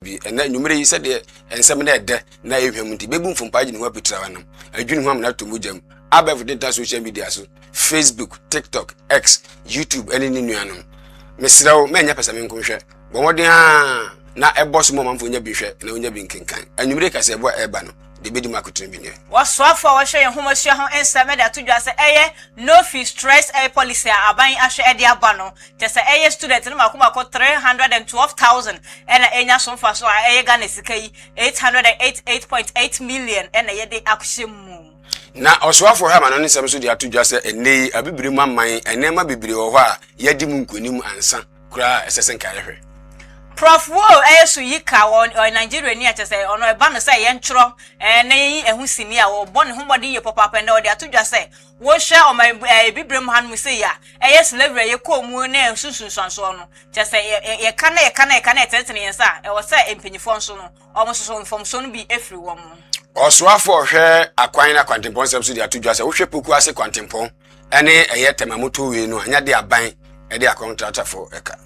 bi ena nwumere yi sede ensem na ede na ehwem nti bebu mfompa gine ho apitra wanam adwini ho am na to mujam abef data social media so Facebook, TikTok, X, YouTube eni ni nuanom mesrew menya pesa me nkonhwe bo modin na eboss mo mamfo nya bi hwe na onya bi nkenkan anwumere kase ebo eba no de bedi makoto bi ne waswafo wa hwe homosua ho ensame da to dwa se eye no fee stress policy aban ahwe ede aba no te se eye student no makoma ko 312,000 ena enya somfa so eye Ghana sika yi 888.8 million ena ye de akhemu na oswafo ha ma no nsem so de atodwa se ene abibiri mamman enema bibiri wo ho a yedi mu nkonim ansa kura esesen kare hwe Prof wo esu yika won Nigeria ni atese ono eba no se ye ntro na yi ehu sini a wo bone ho body ye papa na wo de atodwa se wo hwe o ma bibrem han mu se ya eye slavery ye ko mu na susun sonso no tese ye kana tetene ye sa e wo se empanyifo nso no o mo soso information no bi efri wo mu oswafo hwe akwan na kwantempon sem so de atodwa se wo hwe poku ase kwantempon ene eye temamoto we no anya de aban e de akontrata for eka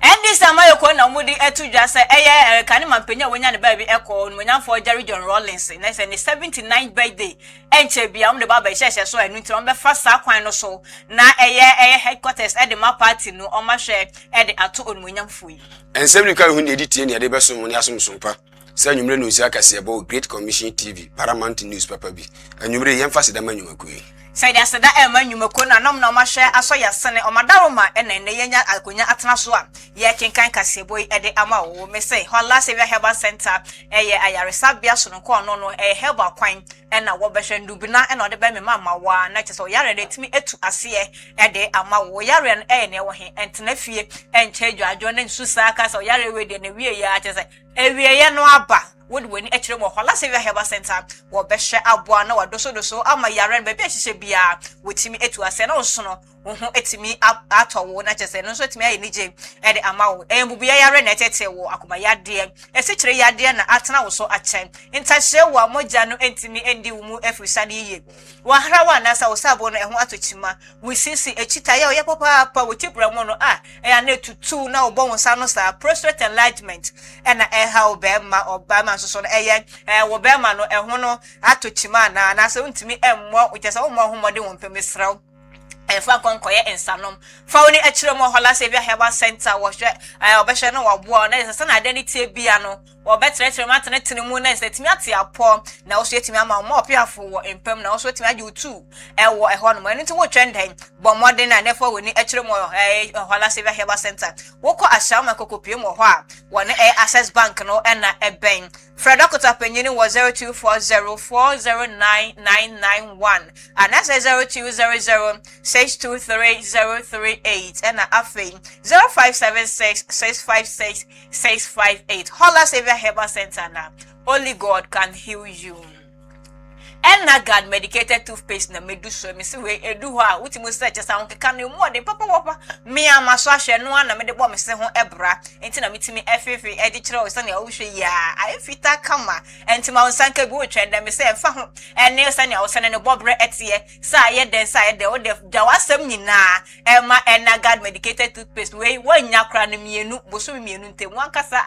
and this am I ko na mudi etudwa se eye kan mampenya wonya ne baby eko wonya for Jerry John Rollins na se ne 79th birthday enche bia am de baba hye so enu nti on be fa sa kwan no so na eye headquarters e de ma party no o ma hwe e de ato onmunyam fuyi ensem ni ka hu ne edit ne de be so ne asomsom pa se anwumre no si akase ebo Great Commission TV Paramount newspaper bi anwumre yemfa se da manwumakui Saida sada emanyumako na nom na mahwe aso yasene omadaroma ene yenya akonya atena so a ye kenkan kaseboy ede ama wo me say holla sevia herbal center eye ayaresa bia so no ko no herbal kwan ena wo behwe ndubina ena ode be me mama wa na kyese yare de timi etu ase ede ama wo yare no eye ne wo he entena fie enche dwadwo ne nsusa aka so yare we de ne wie ya kyese ewie ye no aba wodi weni ekire mo hola sevia herbal center wo behwe aboa na wadoso ama yare be ehye bia wotimi etu ase na oso no ho etimi atowo na kyese no so etimi ayi nije ede ama wo embubia yare na etete wo akoma yade ese kire yade na atena wo so achen intahye wo amoja no entimi endi wo mu efrisade yiye wa hrawa na sa wo sabo no eho atochima wo sisi echita ye oye papa wo chipra mo no ya na etutu na obo wonsa no sa prostate enlargement ena ha obema obama so no eye wo bema no eho no atochima na se ntimi emmo wo kyese wo mo homode wo mpemesraw efa konkoye ensanom fauni akire mo hola sevia herbal center wo hwe obehwe no wabo na se na adani tie bia no wo betre matene tinimu na se timi ate apo na wo so etimi ama mo opiafo wo empem na wo so etimi age otu wo eho no mani nti wo twenden bo modern na nefo woni akire mo hola sevia herbal center wo ko ashama kokopie mo ho a wo ne access bank no na eben Freda Kotapanyini was 0240409991 and that's 0200623038 and afei 0576656658. Holla Savior Herbal Center na only God can heal you. Enna God medicated toothpaste na medu so me se we edu ho a utimu se che sa onke kan mu de papa papa me amaso ahwe no na me de bo me se ho ebra enti na metimi efefe edi kire o se na wo hwe ya afita kama enti ma onsanka bi wo twenda me se fa ho ene se na wo se ne bobre etie sa ye den sa ye de o de jawasem nyina ema Enna God medicated toothpaste we wanya kra na mienu boso mienu ntem wankasa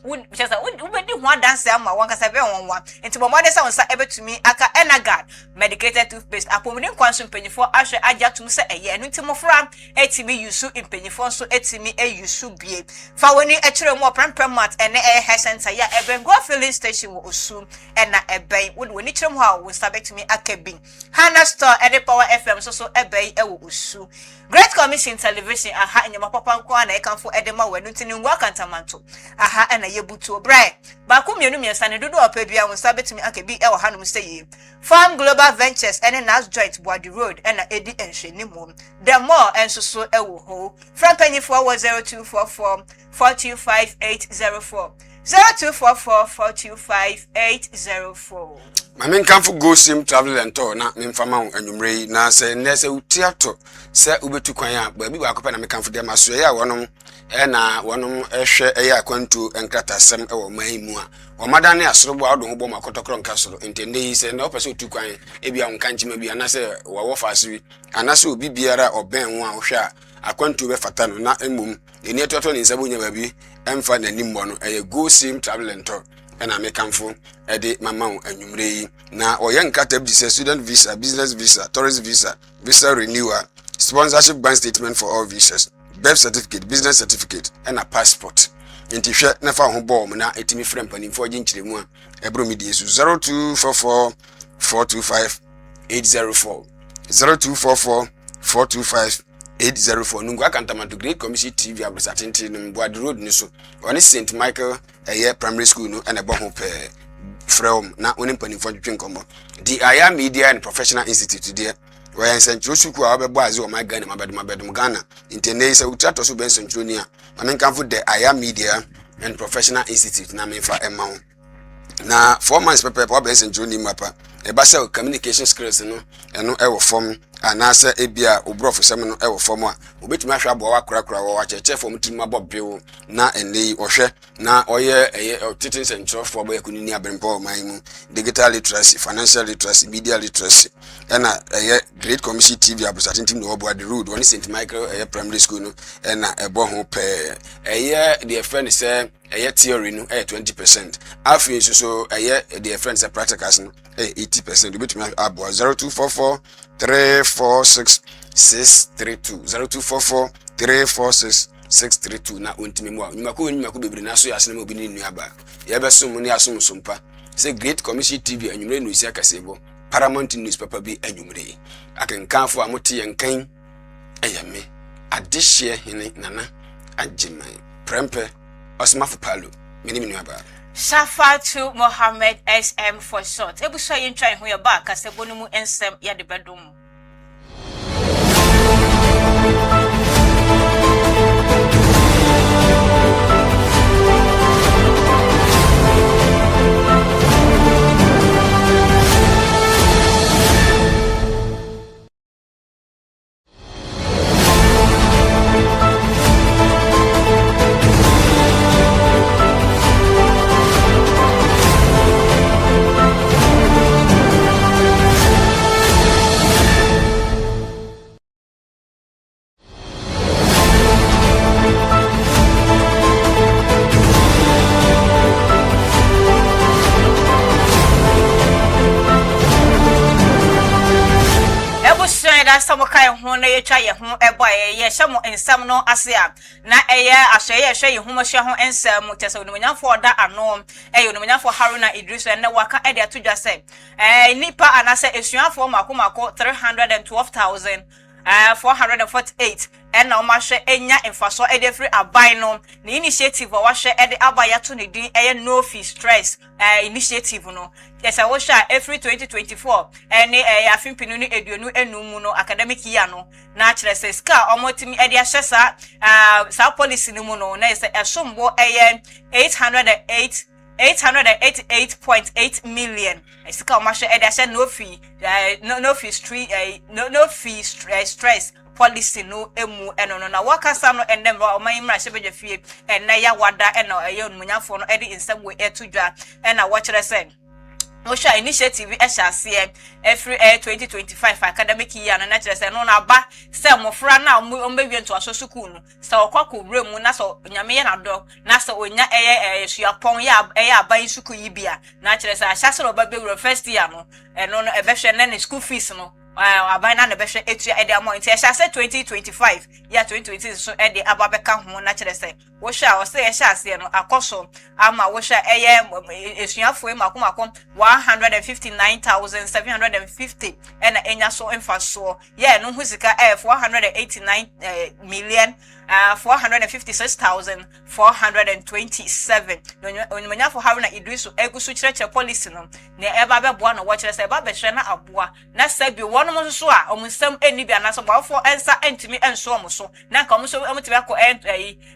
wo chesa wo bedi ho adanse ama wankasa be wonwa enti bo mo de sa onsa ebetumi aka Enna God medicated toothpaste apomini kwanso mpanyifo ahwe ajatum se eye enu ntimofra etimi yusu mpanyifo so etimi eyusu bie fa woni ekire mu Paramount ene hair center ya Ebengo filling station wo osu ena eben woni kire mu ha wo sabetimi akabi Hana store ede Power FM so eben wo osu Great Commission Television aha enyama papa nko na ekanfo edema wenu ntini ngwa kantamanto aha ena yebutu obre ba ko mienu miensa ne dodo opabia wo sabetimi akabi e wo hanum sey Farm Global Ventures and Nas Joint Boadi Road and Eddie and Shenimum. The more and so ewo ho. From penny for 0244 425804. 0244 425804. Mamen kanfo go sim travel and tour na memfama anwumre na se nese utiato se ubetu kwan a ba bi ba kopa na me kanfo de maso ya wonom na wonom ehwe eya akwantu enkratasem e wo man mu a wo madane asorobo a odon bo makotokro nkasoro entende yi se na opese otu kwan e bia wonka nchima bia na se wo wo faso wi anase obi biara oben ho a wo hwe akwantu be fata no na emum eni etoto ni nsabu nya babi emfa na nimmo no eye go sim travel ento na me kanfo de mama anwumre yi na oye nkata bi se student visa, business visa, tourist visa, visa renewal, sponsorship bank statement for all visas, birth certificate, business certificate and a passport. Inti hwe na fa ho bom na etimi frem panimfo ginkyeremu a ebro mi die su 0244 425 804 0244 425 804 nungu akantama to Great Commission TV abusatenti no Boad Road ni so oni St Michael primary school no and ebo ho pe from na oni panimfo twetwe nkomo the Aya Media and Professional Institute there where en centro suku a obebo aze o my Ghana mabedum Ghana intene se utrato so ben centro ni a amenkanfo the Aya Media and Professional Institute na menfa ema na 4 months pepe ben centro ni mapa e ba se communication skills no eno e wo form anasa ebia obrofo sem no e wo form a obetumi ahwa abo wa krakra wo wacheche form timi abobbew na ene ohwe na oye titin centro for boy kunini abrempo man digital literacy, financial literacy, media literacy ena Great Commission TV abusatintim no Boad Road oni St Michael primary school no ena ebo ho pe the friend say theory no 20% afi so the friend say practicals no 80% obetumi abo 0244 346 632 0244 346 632 na ontimi mu a nyumako bebre na so yasene mo bi ni nuaba ye besom ni asom sompa say Great Commission TV anwumre no isi akasebo Paramount newspaper bi anwumre akenkanfo amote yenkan eyame adehye hene nana agiman prempe osmafo palo meni nuaba Shafatu Mohammed SM for short. Ebuso yin try ho your back kasebo no mu ensem ya de bedum. Some kind of one ye try your home a boy, ye some and some no asia. Na a share share your home share home and some Tessamina for that are known a union for Haruna Idris and the worker idea to just say. Nipa and I say it's your for Makumako 312,000. 448 and now mashe enya enfaso free abino the initiative or washe ede abaya to the no fee stress initiative no yes I washa every 2024 and afin pinunu eduonu enum no academic year no na chere se ska omotimi ede ahyesa sa policy no mu no na yes esombo 888.8 million. It's come mashe edashe no fee stress policy no emu eno no na wakasa no endem oman mra shebe fie en na ya wada eno eyo munyafo no edi insem we etudwa ena wo kire sen Osha initiative ehase every 2025 academic year na na kire se no na ba se mofra na ombewie nto aso school no se okwaku bremu na so nyame ye na do na se onya suapon ya aban school yi bia na kire se ahase ro ba be first year no no ebehwe na school fees no abana na behwe etua ede amount ehase 2025 ya 2020 so ede ababeka ho na kire se wo sha wo se ehase no akoso ama wo sha esuafo makomakom 159,750 ena enya so emfaso ye no husika 489 million 456,427 onymanya for Haruna Idrisu egusu kireche policy no na eba beboa no wo kire se eba behwe na aboa na sabi wono mo so a omunsam eni bia na so bafo ensa entimi enso mo so na nka mo so emutibi akọ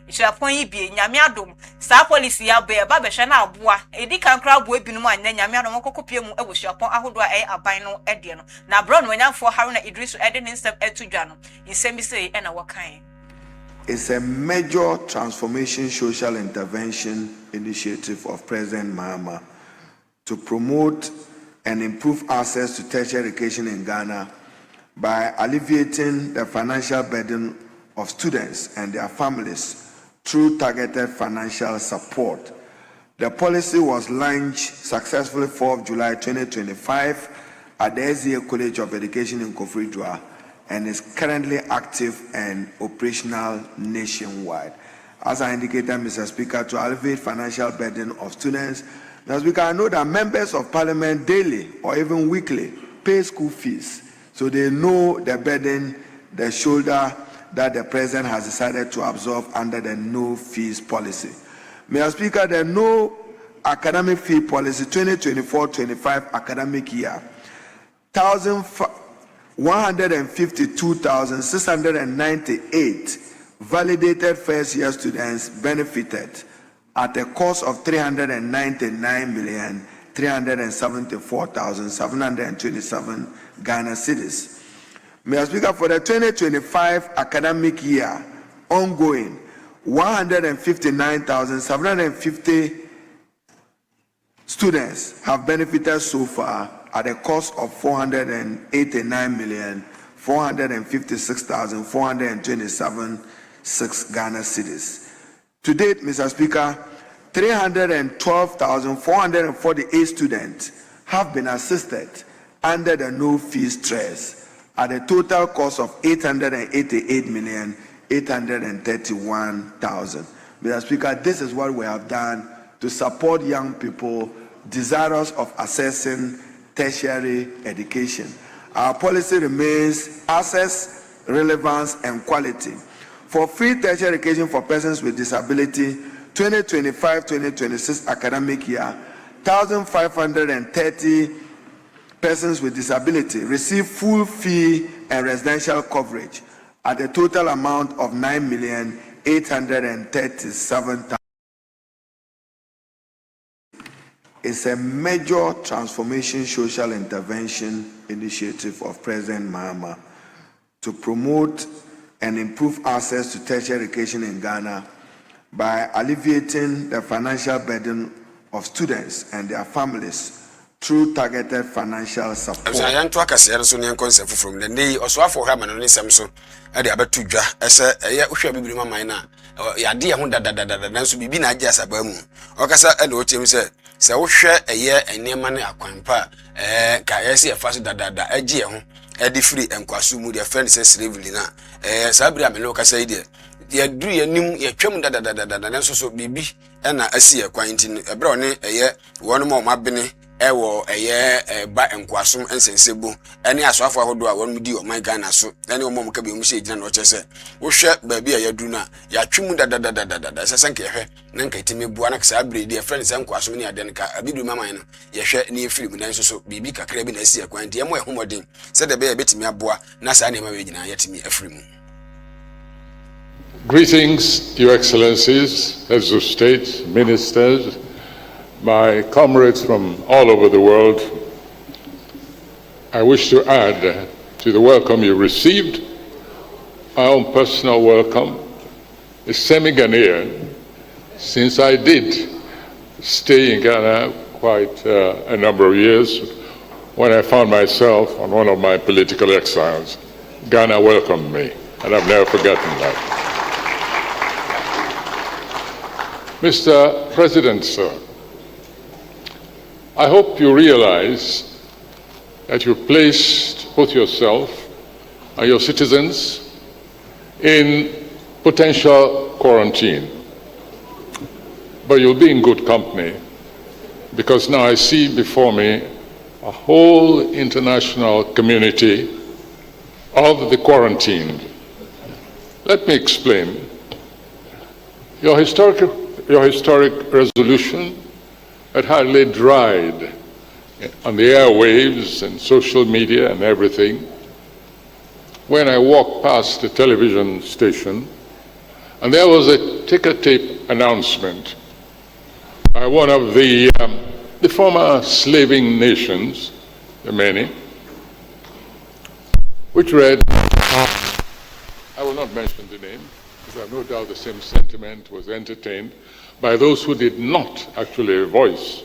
isuapon yi bia nyame adom sa policy ya be eba behwe na aboa edi kankra aboa binum anya nyame adom kokopie mu ewosuapon ahodo a aban no ede no na bro no nya for Haruna Idrisu ede ne nsam etudwa no nsam bi se ena wakan. It's a major transformation social intervention initiative of President Mahama to promote and improve access to tertiary education in Ghana by alleviating the financial burden of students and their families through targeted financial support. The policy was launched successfully 4th July 2025 at the SDA College of Education in Koforidua and is currently active and operational nationwide. As I indicated, Mr. Speaker, to alleviate financial burden of students, Mr. Speaker, I know that members of Parliament daily or even weekly pay school fees, so they know the burden, the shoulder that the President has decided to absorb under the no fees policy. Mr. Speaker, the no academic fee policy 2024-25 academic year, 152,698 validated first-year students benefited at a cost of 399,374,727 Ghana cedis. Mr. Speaker, for the 2025 academic year ongoing, 159,750 students have benefited so far at a cost of 489,456,427 Ghana cedis. To date, Mr. Speaker, 312,448 students have been assisted under the no fees stress at a total cost of 888,831,000. Mr. Speaker, this is what we have done to support young people desirous of accessing tertiary education. Our policy remains access, relevance, and quality. For free tertiary education for persons with disability, 2025-2026 academic year, 1,530 persons with disability receive full fee and residential coverage at a total amount of 9,837,000. It's a major transformation social intervention initiative of President Mahama to promote and improve access to tertiary education in Ghana by alleviating the financial burden of students and their families through targeted financial support. I am to a cashier, so near concept from the day or so for Haman and Samson. I did about 2 jar as a Usha Bibrima Mina, or Yadia Honda that should be been a jazz abamu. Ocasa and what him said, so share a year and near money a quampa, Kayasi a fast da a jeon, Eddie Free and Quasumu, their friends says slavery now. Sabria Meloka said, ye do ye name ye chum da so bibi, and I see a quaintin a brownie a year, one more mabini. Ewo ba enkwasum ensensebu ene aswafo ahodo a won mudi o man Ghana so ene omom ka be mu se gina no chese wo hwe ba bia yadu na ya twemu da sesenke hwe na nka timi bua na ksa bredi e friend se enkwasum ne ade nka abidu maman no ye hwe ne film dan so bibi kakra bi na asi akwan de mo ehomodin se de be ya betimi aboa na sa ne ma we gina yatimi afrimu. Greetings, Your Excellencies, Heads of State, Ministers, my comrades from all over the world. I wish to add to the welcome you received, my own personal welcome, a semi-Ghanaian, since I did stay in Ghana quite a number of years. When I found myself on one of my political exiles, Ghana welcomed me, and I've never forgotten that. Mr. President, sir, I hope you realize that you placed both yourself and your citizens in potential quarantine. But you'll be in good company, because now I see before me a whole international community of the quarantined. Let me explain. Your historic resolution had hardly dried on the airwaves and social media and everything when I walked past the television station, and there was a ticker tape announcement by one of the former slaving nations, the many, which read, I will not mention the name, because I have no doubt the same sentiment was entertained by those who did not actually voice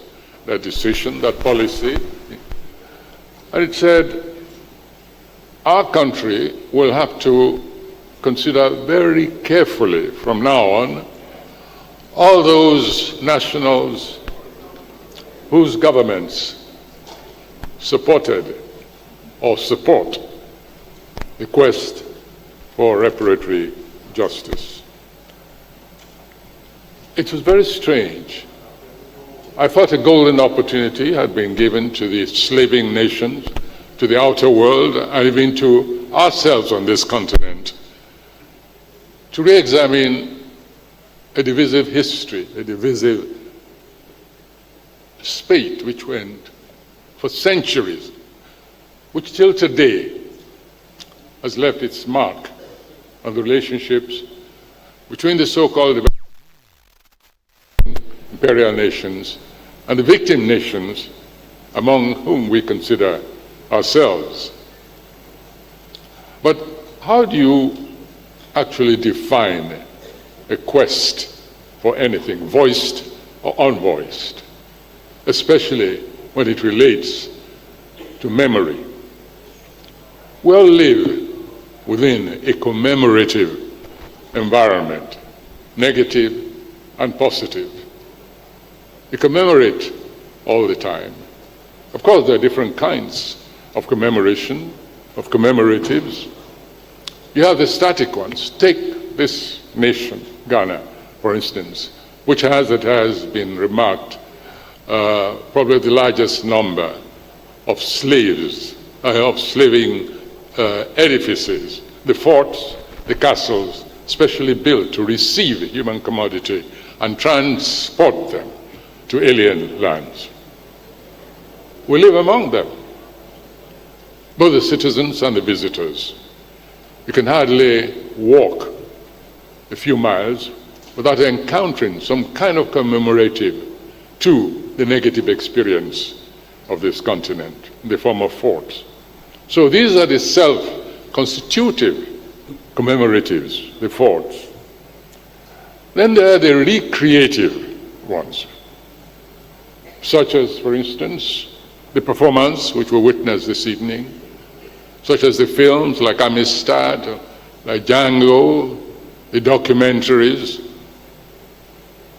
that decision, that policy. And it said, our country will have to consider very carefully from now on all those nationals whose governments supported or support the quest for reparatory justice. It was very strange. I thought a golden opportunity had been given to the slaving nations, to the outer world, and even to ourselves on this continent, to re-examine a divisive history, a divisive spate which went for centuries, which till today has left its mark on the relationships between the so-called imperial nations and the victim nations, among whom we consider ourselves. But how do you actually define a quest for anything, voiced or unvoiced, especially when it relates to memory? We all live within a commemorative environment, negative and positive. We commemorate all the time. Of course, there are different kinds of commemoration, of commemoratives. You have the static ones. Take this nation, Ghana, for instance, which has, it has been remarked, probably the largest number of slaves, of slaving edifices, the forts, the castles, specially built to receive human commodity and transport them to alien lands. We live among them, both the citizens and the visitors. You can hardly walk a few miles without encountering some kind of commemorative to the negative experience of this continent in the form of forts. So these are the self-constitutive commemoratives, the forts. Then there are the recreative ones, such as, for instance, the performance which we witnessed this evening, such as the films like Amistad, like Django, the documentaries,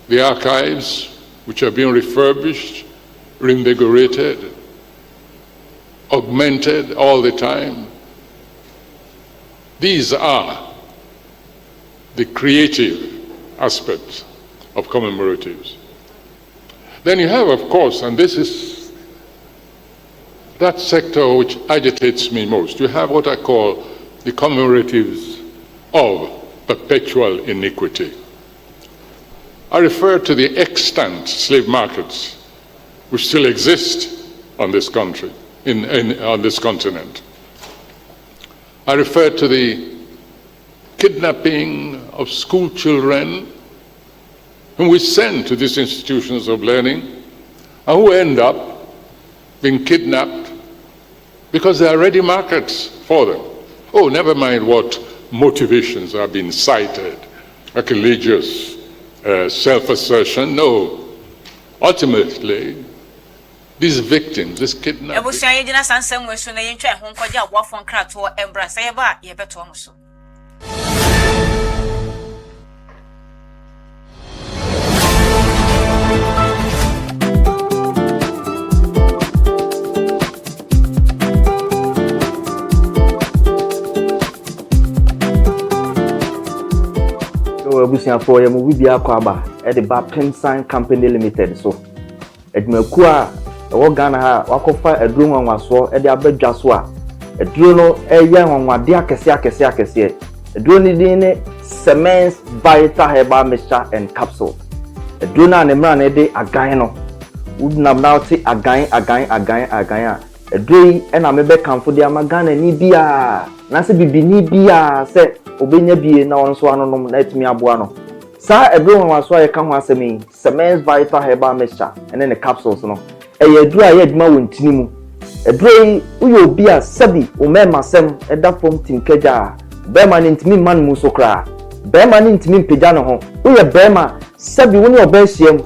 the archives which are being refurbished, reinvigorated, augmented all the time. These are the creative aspects of commemoratives. Then you have, of course, and this is that sector which agitates me most, you have what I call the commemoratives of perpetual iniquity. I refer to the extant slave markets which still exist on this country, on this continent. I refer to the kidnapping of school children whom we send to these institutions of learning and who end up being kidnapped because there are ready markets for them. Oh, never mind what motivations are being cited, like religious self-assertion. No, ultimately, these victims, this kidnapping. Abusia for ya mu bia kwaba e de ba Pensan Company Limited so edmaku a wo Ghana ha wakofa eduro nwanwaso e de abadwa so a eduro no eya nwanwade akese eduro ni din ne Cement Vital Herbal Mixture and Capsule eduro na ne mra na de agan no wudnam na oti agan a eduro yi e na mebe kanfo de amagana ni bia na se bibini bia se obenya bie na onso anonom na etimi aboa no sa eduro nwanwaso a yeka ho asemi Cement Vital Herbal Mixture and then the capsules no eye eduro a yeduma wontini mu eduro yi uyo obi a sabi o mema sem eda fom timkeja bema ni ntimi man mu so kra bema ni ntimi mpega no ho uye bema sabi woni obehiem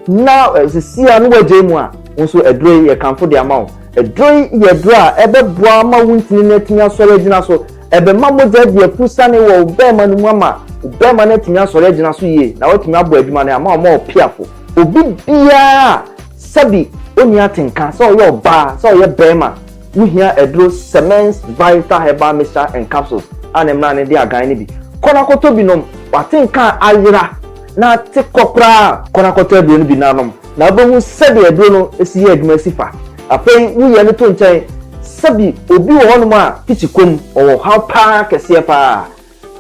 na sisia no waje mu a onso eduro yi ye kanfo de amawo eduro yi eduro a ebeboa ma wontini na etimi asore gina so ebe mamoja di epusane wo obema no mu ama obema na timi asore agina so ye na watimi abo adwuma na ama o piafo obi bia sabi oni atenka so ye oba so ye bema wuhia edro cement vital herbal mixture and capsules anemna ne de agan ne bi kona koto binom watenka ayira na te kopra kona koto edro ne bi nanom na bohu sabi edro no esi ye adwuma sifa afei wuye ne to nchen sabi obi wo hono ma pichikom o how pa kese pa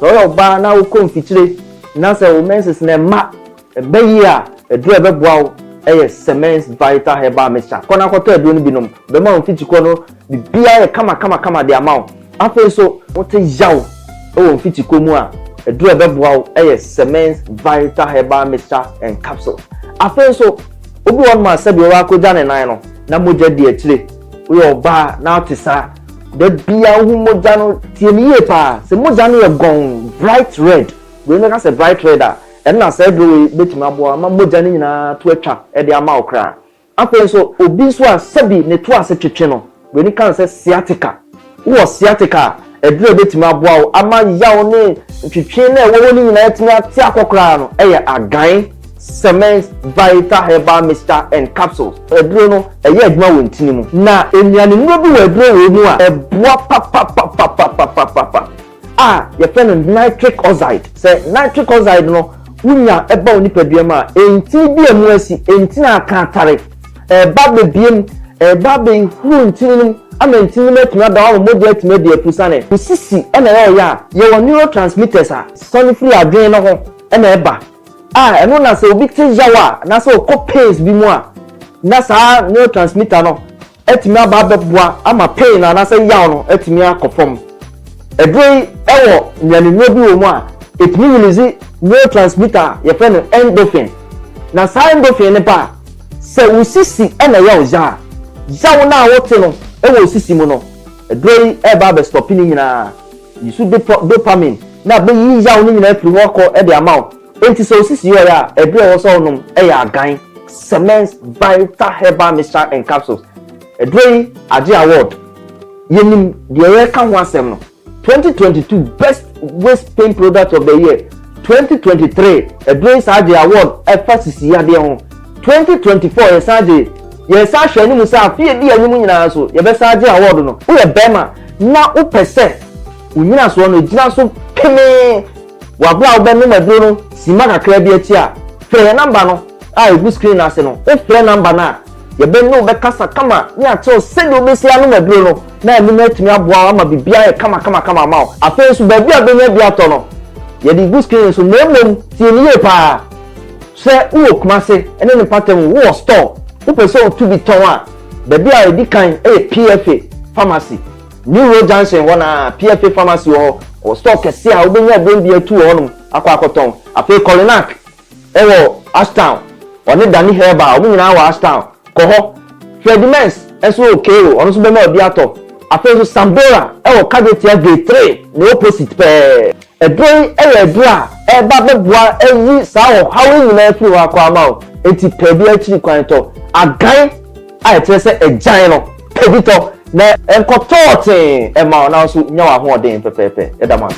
so yo ba na wo kom fichire na se wo menses na ma ebeyi a edro ebeboa eye cement vital herbal mixture kona koto edro no binom be ma fichiko no bibia ye kama de amount afei so wote yaw o fichiko mu a edro ebeboa eye cement vital herbal mixture and capsule afei so obi wo ma sabi wa ko jane nan no na moja di akire we oba na otisa de bia hu moja no tieniye pa se moja no ye gon bright red we no ka se bright red a na se do betima abo ama moja ni nyina to atwa e de ama okra afei so obi so a sabi ne to ase twetwe no we ni kan se sciatica wo sciatica e de betima abo ama yawo ne twetwe na wo ni nyina atimi ati akokra no e ye agan cement vital herbal mixture and capsules edro no eye adwuma wontini mu na enuane no bi wedro we mu a eboa pa ye fe no nitric oxide say nitric oxide no wunya eba oni padua ma enti bi emu asi enti na aka atare ba bebiem ba be hu ntini ama ntini metuma da wo module tuma de apusane usisi na ya ye neurotransmitters a sonifree adwen no ho na eba eno na se obi te jawa na se okọ pains bi mu a na sa neurotransmitter no etimi aba beboa ama pain na se yaw no etimi akofom edrei ewo nyane no bi wo mu a etimi release neurotransmitter ye fe no endorphin na sa endorphin ne pa se usisi na yaw jaw na wote no ewo usisi mu no edrei eba be stop ni nyina yisu dopamine na be yi yaw ni nyina afiri wo ko e de amount enti so sisi yo ya edre wo so num e ya agan cement vital herbal mixture and capsules edre age award yenim de ye ka ho asem no 2022 best waist pain product of the year 2023 edre age award e fasisi ya de ho 2024 ye sa hwe ni musa afie bi anyum nyina so ye be sa age award no wo ye bema na wo pese unyina so no gina so peme wabla obenu medro no sima kakra bi ati a frɛ number no a egu screen ase no o frɛ number na ye be no be kasa kama ni ato send obesi anu medro no na enu metumi aboa ama bibia ye kama ma o afei so ba bia benya bia to no ye di egu screen so memom tie ni ye pa sɛ wo kumase ene ne pattern wo store wo pese o to bi ton a ba bia e di kan PFA pharmacy New Road Junction wana PFA pharmacy o stock kese a obenya bendi atu honum akwakoton afi Colinac ewo Ashtown oni Dani Herba omu nyina wa Ashtown ko ho Fredimens eso okay onu so bema obi ato afi so Sambora ewo Kagetia Gate 3 no opposite pe edroi edra eba beboa eyi sa ho hawo nyina afi wa kwa ma o enti pe bi achi kwan to agan a etrese ejan no pedito na enkotote ema na so nya wa ho odin pepepe edama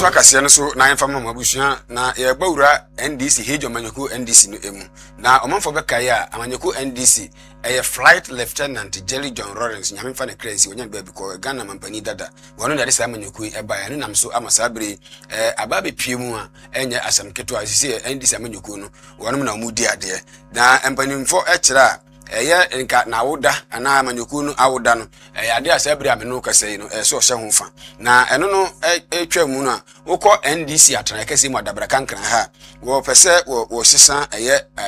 akase no so na yemfa mama abusua na ye gbawura NDC hejo manyoko NDC no emu na omanfo beka ya amanyoko NDC flight lieutenant Jerry John Lawrence nyamemfa na crazy wonya ba bi ko Ghana mampani dada wono da sa amanyoko eba ya no nam so amasabre ababe piemu a enye asamketo a sisi NDC amanyoko no wono na omudi ade na empanimfo ekira nka na woda ana amanyoko no awoda no ade asabri ameno kasei no so hye hofa na eno no etwa mu no a wokọ NDC atran kase mu adabra kankran ha wo pese wo sesa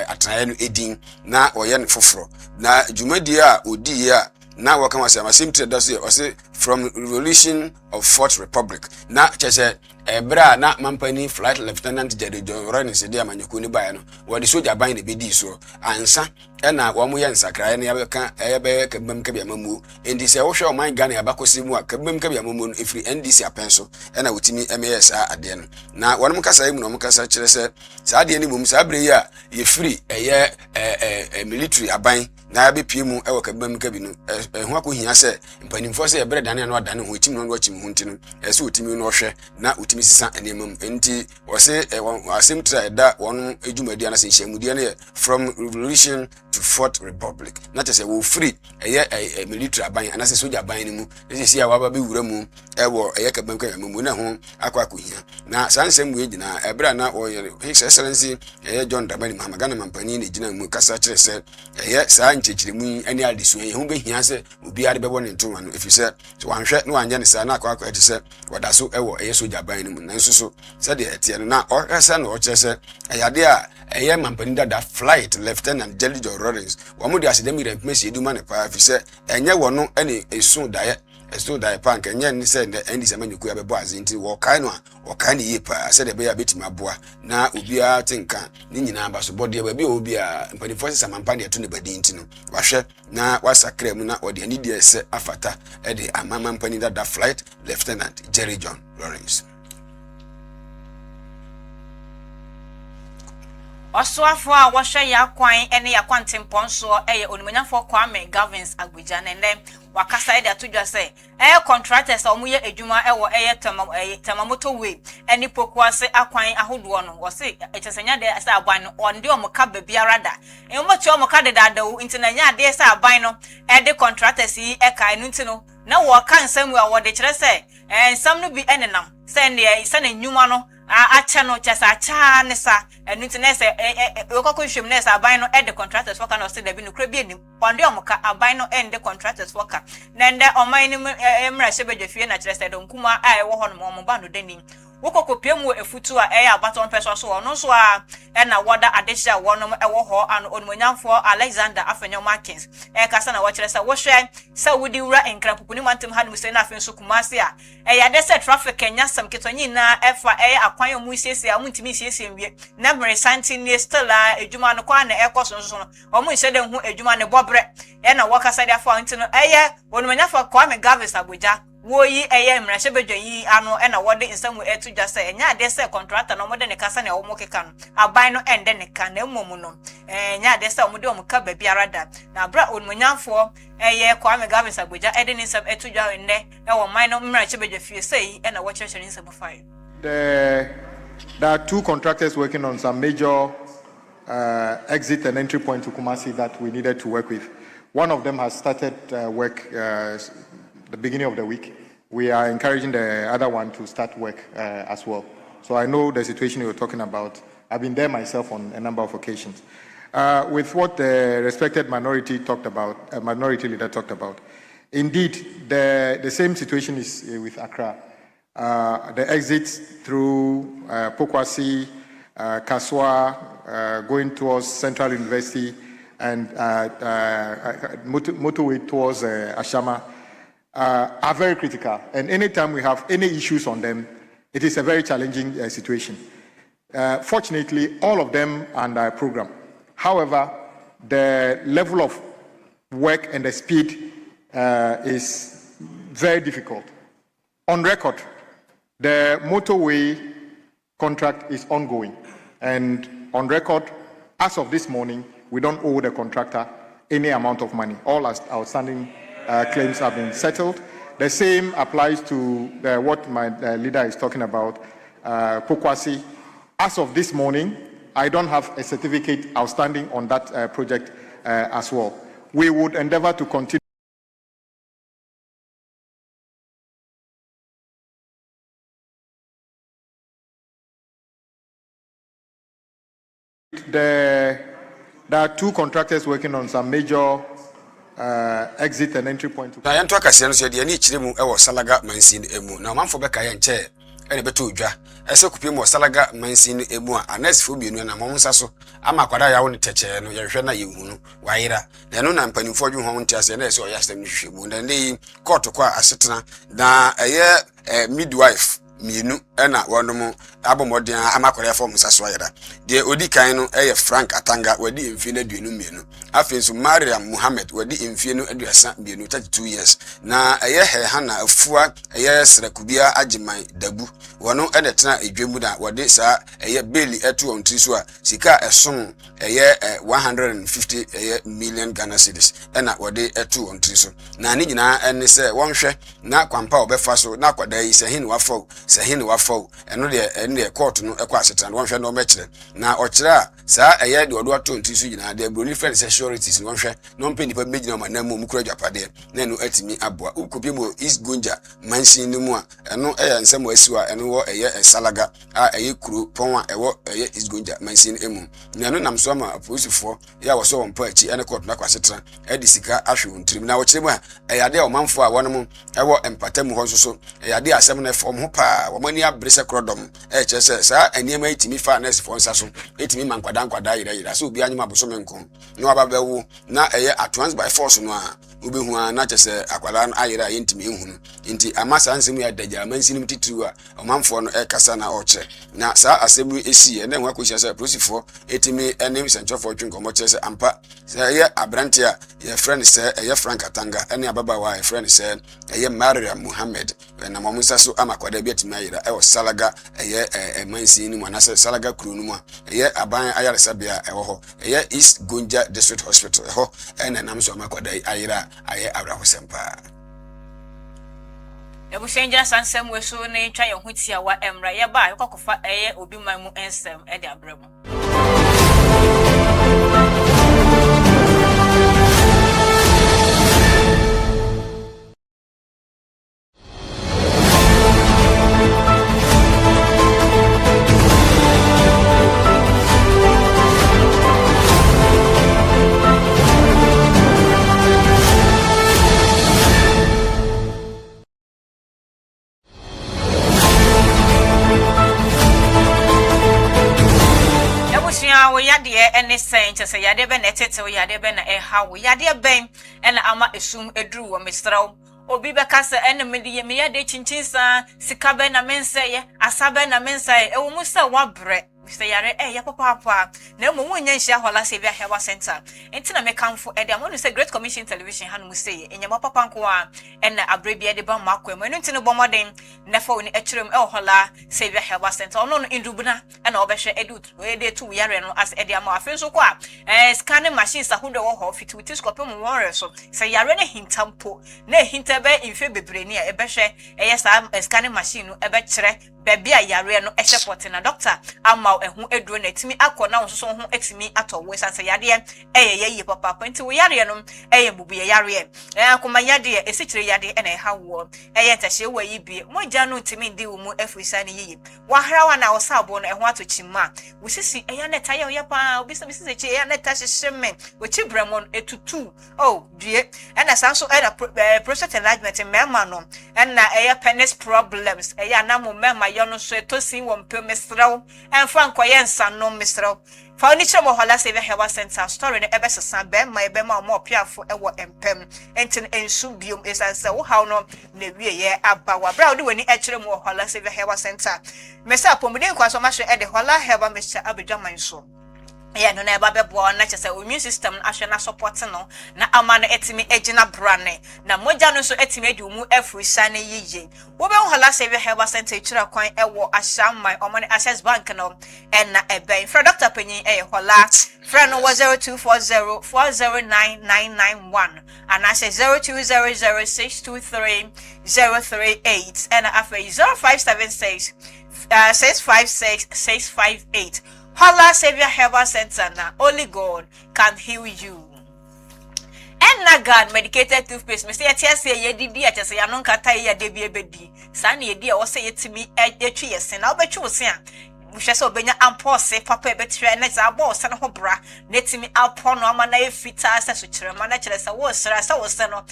atran no edin na wo ye no foforo na dwumadi a odi a na wɔka wɔ sɛ amasɛm tire da so yɛ ɔse from revolution of Fourth Republic na kyerɛ sɛ na mampani flight lieutenant Jerry John Rawlings de amanyɔkuo ne baeɛ no wɔde soja ban ne bɛdii so ansa ɛna wɔn yɛ nsakraeɛ ne yɛbɛka ɛyɛbɛyɛ kabam kabiamamuo enti sɛ wohwɛ ɔman Ghana yɛbakɔsi mu a kabam kabiamamuo no ɛfiri NDC apɛn so ɛna wɔtumi ɛmɛyɛ saa adeɛ no na wɔnom kasa yi mu na wɔn kasa kyerɛ sɛ saa adeɛ no mmom saa bere yi a yɛfiri ɛyɛ military aban na yɛbɛpie mu ɛwɔ kabam kabi no ɛho akɔhia sɛ mpanimfoɔ sɛ yɛbrɛ dane no adane ho ɛtimi no wɔkyim ho nti no ɛsɛ wɔtumi no ɔhwɛ na wɔtumi sisa nneɛma mu enti wɔse asɛm tira ɛda wɔn adwumadi anasɛ nhyiamudeɛ no yɛ from revolution to Fourth Republic na kyerɛ sɛ wɔfiri ɛyɛ military aban anasɛ soja aban no mu ɛsɛ si a waba bɛwura mu ɛwɔ ɛyɛ kabam kabi mu na ho akɔhia na saa nsɛm wei gyina ɛbrɛ na wɔyɛ His Excellency ɛyɛ John Dramani Mahama Ghana mampani ne gyina mu kasa kyerɛ sɛ ɛyɛ saa nkyɛkyerɛmu ani adesua yɛ ho bɛhia sɛ obiara bɛbɔ ne ntoma no ɛfiri sɛ wanhwɛ na wanyɛ ne saa na akɔ ɛte sɛ wɔda so ɛwɔ ɛyɛ soja aban no mu nanso so sɛdeɛ ɛteɛ no na ɔkasa na ɔkyerɛ sɛ ɛyade a ɛyɛ mampani dada flight lieutenant Jerry John Rawlings wɔn de asedam yɛrɛ mpɛsi eduma ne paa ɛfiri sɛ ɛnyɛ wɔn no ɛne esu daeɛ ɛso daeɛ paa nka ɛnyɛ ne sɛ ɛndi sɛ manyɔkuo yɛbɛbɔ adze nti wɔkae no a wɔkae ne yie paa sɛdeɛ ɛbɛyɛ abɛtumi aboa na obiara te nka ne nyinaa ba so bɔdeɛ baabi a obiara mpanimfoɔ sɛ samampa ne ɛto ne badi nti no wahwɛ na wasakra mu na ɔde anideɛ sɛ afata ɛde amama mpani dada flight lieutenant Jerry John Rawlings. Osoafo a wɔhwɛ yakwan ene yakwantempɔn so ɛyɛ onimanyafo Kwame Gavins Agbija nene wakasa ede atodwa sɛ contractors a ɔmo yɛ adwuma ɛwɔ tamamoto way ene pokuase akwan ahodoɔ no wɔse ɛkyesenya de sɛ aban no ɔnde ɔmo ka babiara da ɔmo tie ɔmo ka de dadawo nti na nya de sɛ aban no ɛde contractors yi ɛka enu nti no na wɔka nsɛm a wɔde kyerɛ sɛ nsɛm no bi ɛnenam sɛ ne nnwuma no acha no chasa acha ne sa enu nti na se okoko hwem na se aban no e de contractors worker na se da bi no kra bi enim onde omuka aban no e de contractors worker na nde oman ni emra hyebedwafie na kire se do nkuma a e wo ho no mo ba no dani wokoko piemu efutu a e abaton peso so ono so a e na woda adehia wonom e wo ho ano onmonyamfo Alexander Afenyo Markins e kasa na wo kire se wo hwe se wodi wura enkra popuni mantem hanum se na afen so kumase a e ya de se traffic enya sam ketonyi na efa e akwan omu siesie a muntimi siesie nwie na mere santi ne stella edwuma no kwa na ekoso so no omu nhye de hu edwuma ne bobre e na wo kasa de afa ntino eye onmonyamfo Kwame Gavins Agbija woyi eye mrahye bedwa yi ano na wode nsamu etudwa se enya ade se contractor no mode ne kasa na wo mokeka no aban no ende ne ka na mmom no enya ade se omode omka ba biara da na bra onmonyamfo eye Kwame Gavins Agbija ede ne nsam etudwa nne e wo man no mrahye bedwa fie sei na wo kyerɛkyerɛ nsam fae. There are two contractors working on some major exit and entry point to Kumasi that we needed to work with. One of them has started work the beginning of the week. We are encouraging the other one to start work as well. So I know the situation you're talking about. I've been there myself on a number of occasions. With what the respected minority leader talked about, indeed, the same situation is with Accra. The exits through Pokwasi, Kaswa, going towards Central University, and motorway towards Ashama, are very critical, and anytime we have any issues on them, it is a very challenging situation. Fortunately, all of them are under a program. However, the level of work and the speed is very difficult. On record, the motorway contract is ongoing, and on record, as of this morning, we don't owe the contractor any amount of money. All outstanding claims have been settled. The same applies to what my leader is talking about, Pokwasi. As of this morning, I don't have a certificate outstanding on that project as well. We would endeavor to continue there are two contractors working on some major exit and entry point. Na yanto akase no so de ani kyire mu e wo Salaga Mansin emu na manfo beka ye nche ene beto odwa ese kupie mo salaga mansin no emu a anes fo mienu na mo nsa so ama kwada yawo ne teche no yehwe na yehunu wayira na no na mpanimfo dwu ho ntia se na ese oyasem no hwehwe mu na ne court kwa asetena na eye midwife mienu ena wonom abomodin amakwara form saso ayira de odi kan no Frank Atanga wadi emfie na duenu mienu afenso Mariam Muhammad wadi emfie no aduasa mienu 32 years na Hana Afua Srakubia Ajiman Dabu wono edetena edwemu da wadi sa Beli etu ontri so a sika esom 150 million Ghana cedis ena wadi etu ontri so na ni nyina ene se wonhwe na kwampa obefa so na kwada yi sehin wafo eno de court no ekwa asetan wonhwe no mekire na okira sa de odo ato ontri so nyina de broni friend securities wonhwe no mpe nipa mejina manam mu kura dwapade na eno atimi aboa ukopie mo East Gonja mansin no mu a eno nsem asiwa eno wo Salaga a kuro pon a ewo East Gonja mansin emu na eno nam so ma aposifo ya wo so won achi ene court na kwasetan edi sika ahwe ontrim na wo kire mu a de omanfo a wonom ewo empatamu ho so de asem na form ho pa wo mani abrese krodom chese sa eniema itimi fa nurse fo nsa so itimi mankwada yira so obi anyuma boso menko no ababewu na advance by force no a obehu a na chese akwala no ayira yentimi ehunu nti amasa nsem ya daja mansinim titru a omanfo no kasa na oche na sa asemu esi ene ho akohia se prosifo itimi enem sentrofo twinkomo chese ampa sa abrante a friend se Frank Atanga ene ababawa friend se Mariam Muhammad na mamusa so amakwada bi atimi ayira Salaga mansin mu anase Salaga kuro no mu aban ayaresabia ho East Gonja District Hospital ho ene nam so amakwada ayira abrahosempa Ebusenja sansem weso ne twa ye ho tia wa emra ye ba yokofa obi man mu ensem de abremo we yade ene sense se yade be na tete we yade be na ha we yade ben ena ama esum edru wo misraw obi be kase ene me yade chinchinsa sika be na mense asabe na mense ewo mu se wabre se yare ya papa na mo wonya nhia hola se bia hewa center enti na mekanfo e de amonu se Great Commission Television hanu mu se enyama papa nko a ena abrebia de ba makwa mu enti no bomoden na fa oni ekirem hola se bia hewa center ono no indubuna ena obehwe edut we de tu yare no as e de ama afi so kwa scanning machine sa hodo wo ho fit with scope mu won so se yare ne hintampo na hinta be infe bebre ni e behwe sa scanning machine no e be kire baby a yare no ehye na doctor ama ehu eduro na timi akona nso ho etimi atowe sanse yade ye papa nti wo yare no bubu ye yare akoma yade esikire yade ena hawo ntahye wa yi bi moja no timi ndi wo mu afisa ne yiyi wa hrawa na osabo no ehu atochima wo sisi neta ye pa obi sisi che neta hyehye wo chibremon etutu die ena sanso prostate enlargement mema no ena penis problems anamo mema yono so etosin wo mpe mesraw enfra nkoye nsa no mesraw fa oni chemo hola se be hewa center story no ebe sesa be ma mo piafo ewo empem entin ensu biom esanse wo haw no na wie ye aba wa bra odi wani echiremo hola se be hewa center mesa pomuden kwa so ma hwe ede hola hewa mesha abedwaman so no na eba bebo na chese immune system ahwe na support no na ama no etimi egina brane na moja no so etimi edi mu afurisa na yiye wo be hola save health center chira kwan ewo ashamai omane access bank no na ebe fra Dr. Penyin hola fra no 0240409991 and I say 0200623038 and afa 0576 656 658 Hola Savior Herbal Center na only God can heal you. And God medicated toothpaste. Me say ye didi a chese ya no nkata ye de bi ebedi. Sa na ye di e wo say yetimi etwi yesen na obetwi wo se a hwe so benya ampose papa e betre na za bo se no ho bra netimi apo no ama na efita se so kire ma na kire se wo sra se wo se no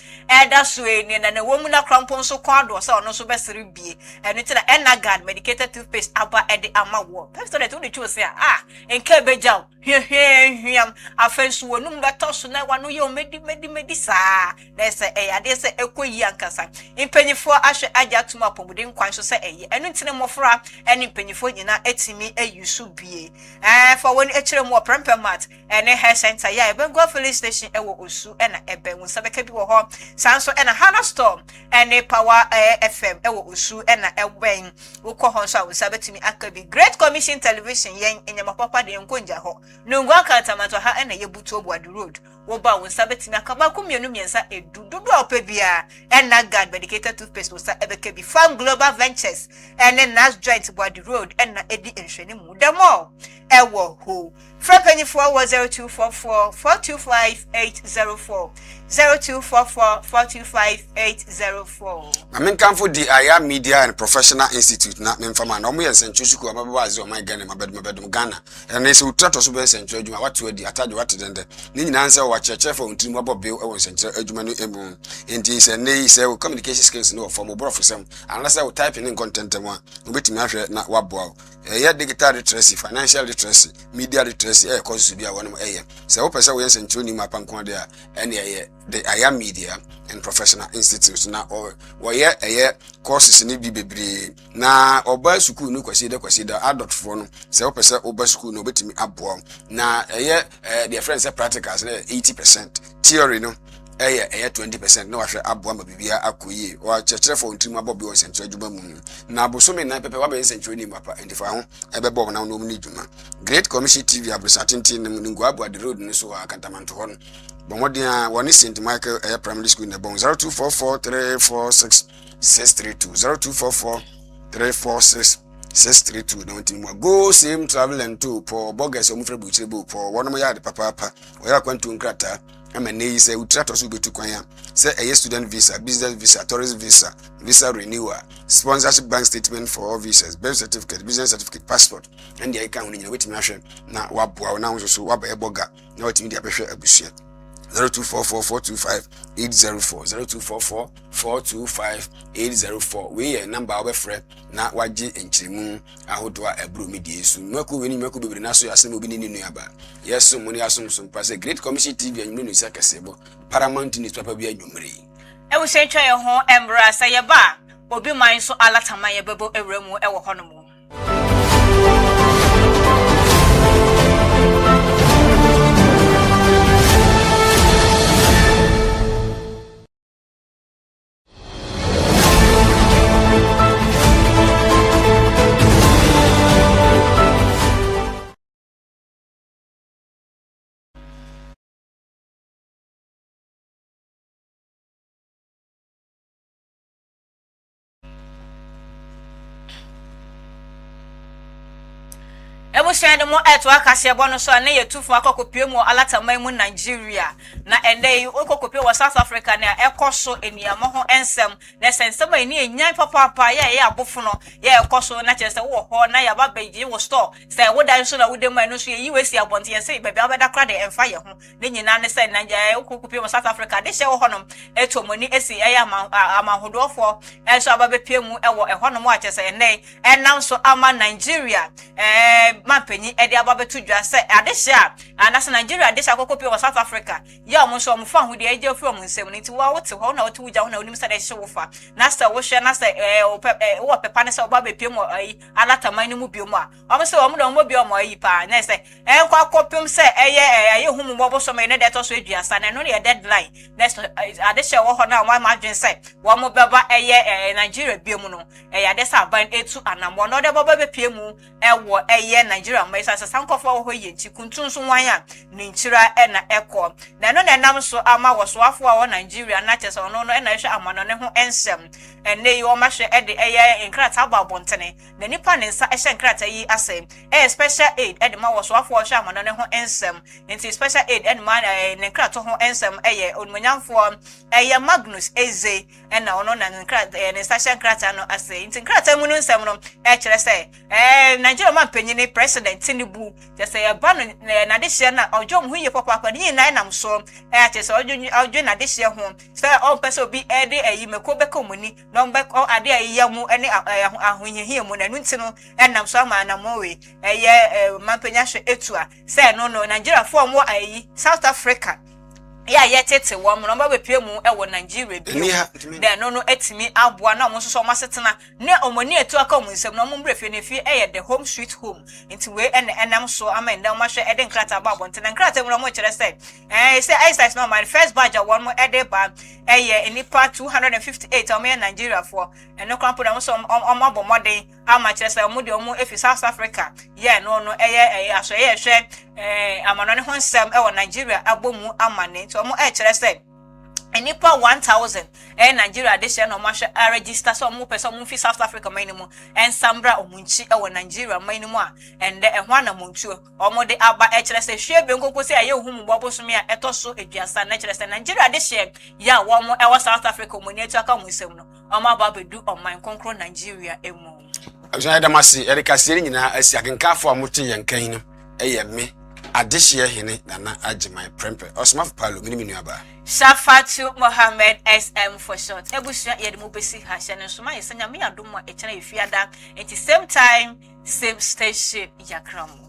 da so eni na na womu na krampo so kwado se ono so besere bie enu ti na enagad medicated toothpaste aba e de ama wo pastor that we choose enka bejaw hwehwehwam afensu wonum beto so na wano ye medi saa na se ade se ekoyi ankasa impanyifo ahwe agya tuma pomuden kwan so se enu ntine mofra eni impanyifo nyina etimi ayusu bie for when echere mo Paramount ene hair center ya Bengo filling station ewo osu ena ebe wonsa beka bi wo ho sanso ena Hana Storm ene Power FM ewo osu ena ewen wokọ ho so wonsa betimi akabi Great Commission Television yen enyama papa de nkonja ho nungu akatamato ha ena yebutu obuadu road wo ba wonsa betimi akaba kumienu miensa edudu opebia ena gad medicated toothpaste wonsa ebeka bi Farm Global Ventures ene Nas Joint Obuadu road ena edi enhwene mu demo ewo ho Frepenny 0244 425 804 0244 425 804. I mean, come for the Aya Media and Professional Institute, not Memphama, no more than Chuku, Ababazo, my Ghana, my bedroom Ghana, and they say, Tratos of Bess and Joju, what to the attach what to them. Nin answer what chef on Timabo Bill or Center Edumanu Emu. Indeed, and they say, communication skills no for more for some, unless I will type in content one, wait me not what bow. Yet digital literacy, financial literacy, media literacy, cause to be a one of a. So, Opesa Wens and Tuni Mapanquadia, and the Aya Media and Professional Institutes now or courses in Bibi na oba suku no kwasida adult phone say opesa oba suku no betimi abo na their friends say practicals 80% theory no 20% no ahwe abo ma bibia akoyi o chechere for ntim abobi o sentre adwuma mu na abosome na pepe wa be sentre ni mapa endifa ho ebebo na no mu ni dwuma Great Commission TV abrosatintin ngu abo the road ni so akantamanto ho Bomodia one is St. Michael Primary School in the Bone 0244-346-632 0244-346-632 don't go same travel and to for bogus or mufrebuchebo for one of my yard papa or I went to Nkrata. I'm a nay say utratos will be to Kwaya. Say a student visa, business visa, tourist visa, visa renewal, sponsorship bank statement for all visas, birth certificate, business certificate, passport, and the account in your waiting machine. Now, Wabwa now so Wabba Boga, now it's media pressure abusia. 0244-425-804 0244-425-804 we a number of friend na waji enchirimu ahodoa ebru media su maku weni maku bebre na so yasem obi ni nuaba yeso muni asomsom pass Great Commission TV anyume no sakasebo Paramount news papa bi anyumre e wo sencha ye ho embra sayeba obi man so alatama ye bebo ewremu e wo hono mu Ebushende mo eto akase bo no so na yetufu akokopie mu alataman mu Nigeria na ende okokopie wo South Africa na ekoso eniamo ho ensem na sensem ani enyan papa ya abofo no ya ekoso na chese wo ho na ya babeji wo store say wo dan so na wo dem anu so yi wesi abonte ye say bebe abeda kra de emfa ye ho ne nyina ne say na okokopie wo South Africa de hye wo honom eto moni esi ya amahodofo enso ababepie mu ewo ehonom a chese ene enam so ama Nigeria mapenyi edi ababetu dwa se adehia anase Nigeria adehia kokopie wo South Africa ya omo so omfa hu de eje ofi omo nsem nti wa wote ho na wote wuja ho na onim se de hye wofa na se wo hye na se wo pepa ne se obabepie mu ayi alataman mu biomu a omo se omo do mo biomu ayi pa na se kwa kopim se eye humu mo so me ne de to so aduasa na no ne deadline next adehia wo ho na wa madwen se wo mo beba Nigeria biomu no adesa ban etu anamo no de babepie mu ewo Nigeria Nigeria mai sa sankofo ho ye nti kuntun so wan a ne nchira e na ekọ na no na nam so ama wosoafo a wo Nigeria na chese ono no e na hwe amano ne ho ensem enne yi o ma hwe e de eye nkrata ba bontene na nipa ne nsa e hwe nkrata yi ase e special aid e de ma wosoafo hwe amano ne ho ensem nti special aid e de ma ne nkrata ho ensem eye onmanyamfo eye Magnus Eze e na ono na nkrata ne nsa nkrata no ase nti nkrata mu no nsem no e kire se Nigeria man penyini president Tinubu just say ba na de hye na ojo mu ye papa ni na nam so ate se ojo na de hye ho se o pese obi e de ayi meko beka muni no be ade ayi ya mu ene ahonyehie mu na nu ntino nam so ama na mo we man penya hwe etua se no Nigeria form wo ayi South Africa ya tete wo mo no ba bepie mu e wo Nigeria bi no etimi aboa na mo so masetena ne omoni etu aka mo nsem no mo mbrefie ne fie the home sweet home nti we enam so ama ndam ma hwe ede nkrata ba bonte na nkrata mu no mo kire say say I no my first badge one mo ede ba enipa 258 o me Nigeria for eno krampo na mo so omabo moden ama kire say mo de omo efi South Africa no aso hwe amano ne ho nsem e wo Nigeria abomu amane nti omo kire say enipa 1000 Nigeria de share no ma hwe register so omo person omo fi South Africa manimu ensambra omunchi e wo Nigeria manimu a ende ehwa na montuo omo de aba kire say hwe be nkoko say aye ohum bobosome a etoso eduasa na kire say Nigeria de share ya wo mo e wo South Africa omoni etu aka musem no omo aba bedu oman konkro Nigeria emu Ajana damasi erika seri nyina asi akenkafo amote yenkan no me adehye hene na agyeman prempe osmaf palo mini aba Shafatu Mohammed SM for short ebusua ye de mo besi ha hye ne so ma yesanya me adom a e kire efiada at the same time same station yakram